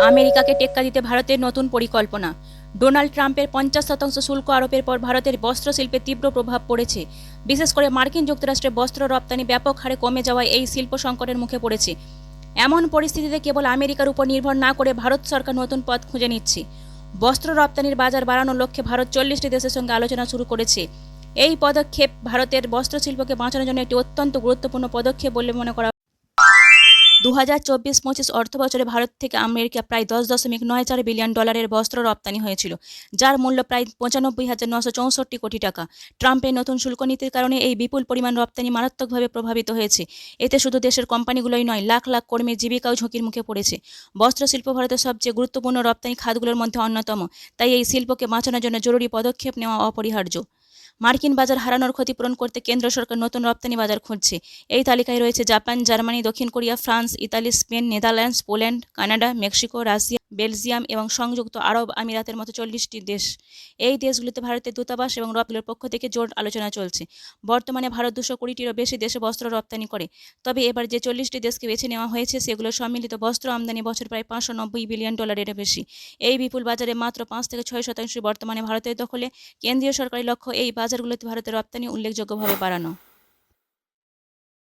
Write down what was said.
আমেরিকাকে টেক্কা দিতে ভারতের নতুন পরিকল্পনা। ডোনাল্ড ট্রাম্পের 50% শুল্ক আরোপের পর ভারতের বস্ত্রশিল্পে তীব্র প্রভাব পড়েছে। বিশেষ করে মার্কিন যুক্তরাষ্ট্রে বস্ত্র রপ্তানি ব্যাপক হারে কমে যাওয়ায় এই শিল্প সংকটের মুখে পড়েছে। এমন পরিস্থিতিতে কেবল আমেরিকার উপর নির্ভর না করে ভারত সরকার নতুন পথ খুঁজে নিচ্ছে। বস্ত্র রপ্তানির বাজার বাড়ানোর লক্ষ্যে ভারত 40টি দেশের সঙ্গে আলোচনা শুরু করেছে। এই পদক্ষেপ ভারতের বস্ত্রশিল্পকে বাঁচানোর জন্য একটি অত্যন্ত গুরুত্বপূর্ণ পদক্ষেপ বলে মনে করা। 2024-25 অর্থবছরে ভারত থেকে আমেরিকা প্রায় $10.94 বিলিয়ন বস্ত্র রপ্তানি হয়েছিল, যার মূল্য প্রায় 95,964 কোটি টাকা। ট্রাম্পের নতুন শুল্ক নীতির কারণে এই বিপুল পরিমাণ রপ্তানি মারাত্মকভাবে প্রভাবিত হয়েছে। এতে শুধু দেশের কোম্পানিগুলোই নয়, লাখ লাখ কর্মীর জীবিকাও ঝুঁকির মুখে পড়েছে। বস্ত্রশিল্প ভারতের সবচেয়ে গুরুত্বপূর্ণ রপ্তানি খাতগুলোর মধ্যে অন্যতম, তাই এই শিল্পকে বাঁচানোর জন্য জরুরি পদক্ষেপ নেওয়া অপরিহার্য। মার্কিন বাজার হারানোর ক্ষতিপূরণ করতে কেন্দ্র সরকার নতুন রপ্তানি বাজার খুঁজছে। এই তালিকায় রয়েছে জাপান, জার্মানি, দক্ষিণ Korea, France, Italy, Spain, Netherlands, Poland, Canada, Mexico, Russia, Belgium এবং সংযুক্ত আরব আমিরাতের মতো 40টি দেশ। এই দেশগুলিতে ভারতের দূতাবাস এবং রপ্তানির পক্ষ থেকে জোর আলোচনা চলছে। বর্তমানে ভারত 220টিরও বেশি দেশে বস্ত্র রপ্তানি করে। তবে এবার যে 40টি দেশকে বেছে নেওয়া হয়েছে সেগুলোর সম্মিলিত বস্ত্র আমদানি বছর প্রায় $590 বিলিয়ন বেশি। এই বিপুল বাজারে মাত্র 5 থেকে 6% বর্তমানে ভারতের দখলে। কেন্দ্রীয় সরকারি লক্ষ্য এই বাজারগুলোতে ভারতের রপ্তানি উল্লেখযোগ্যভাবে বাড়ানো।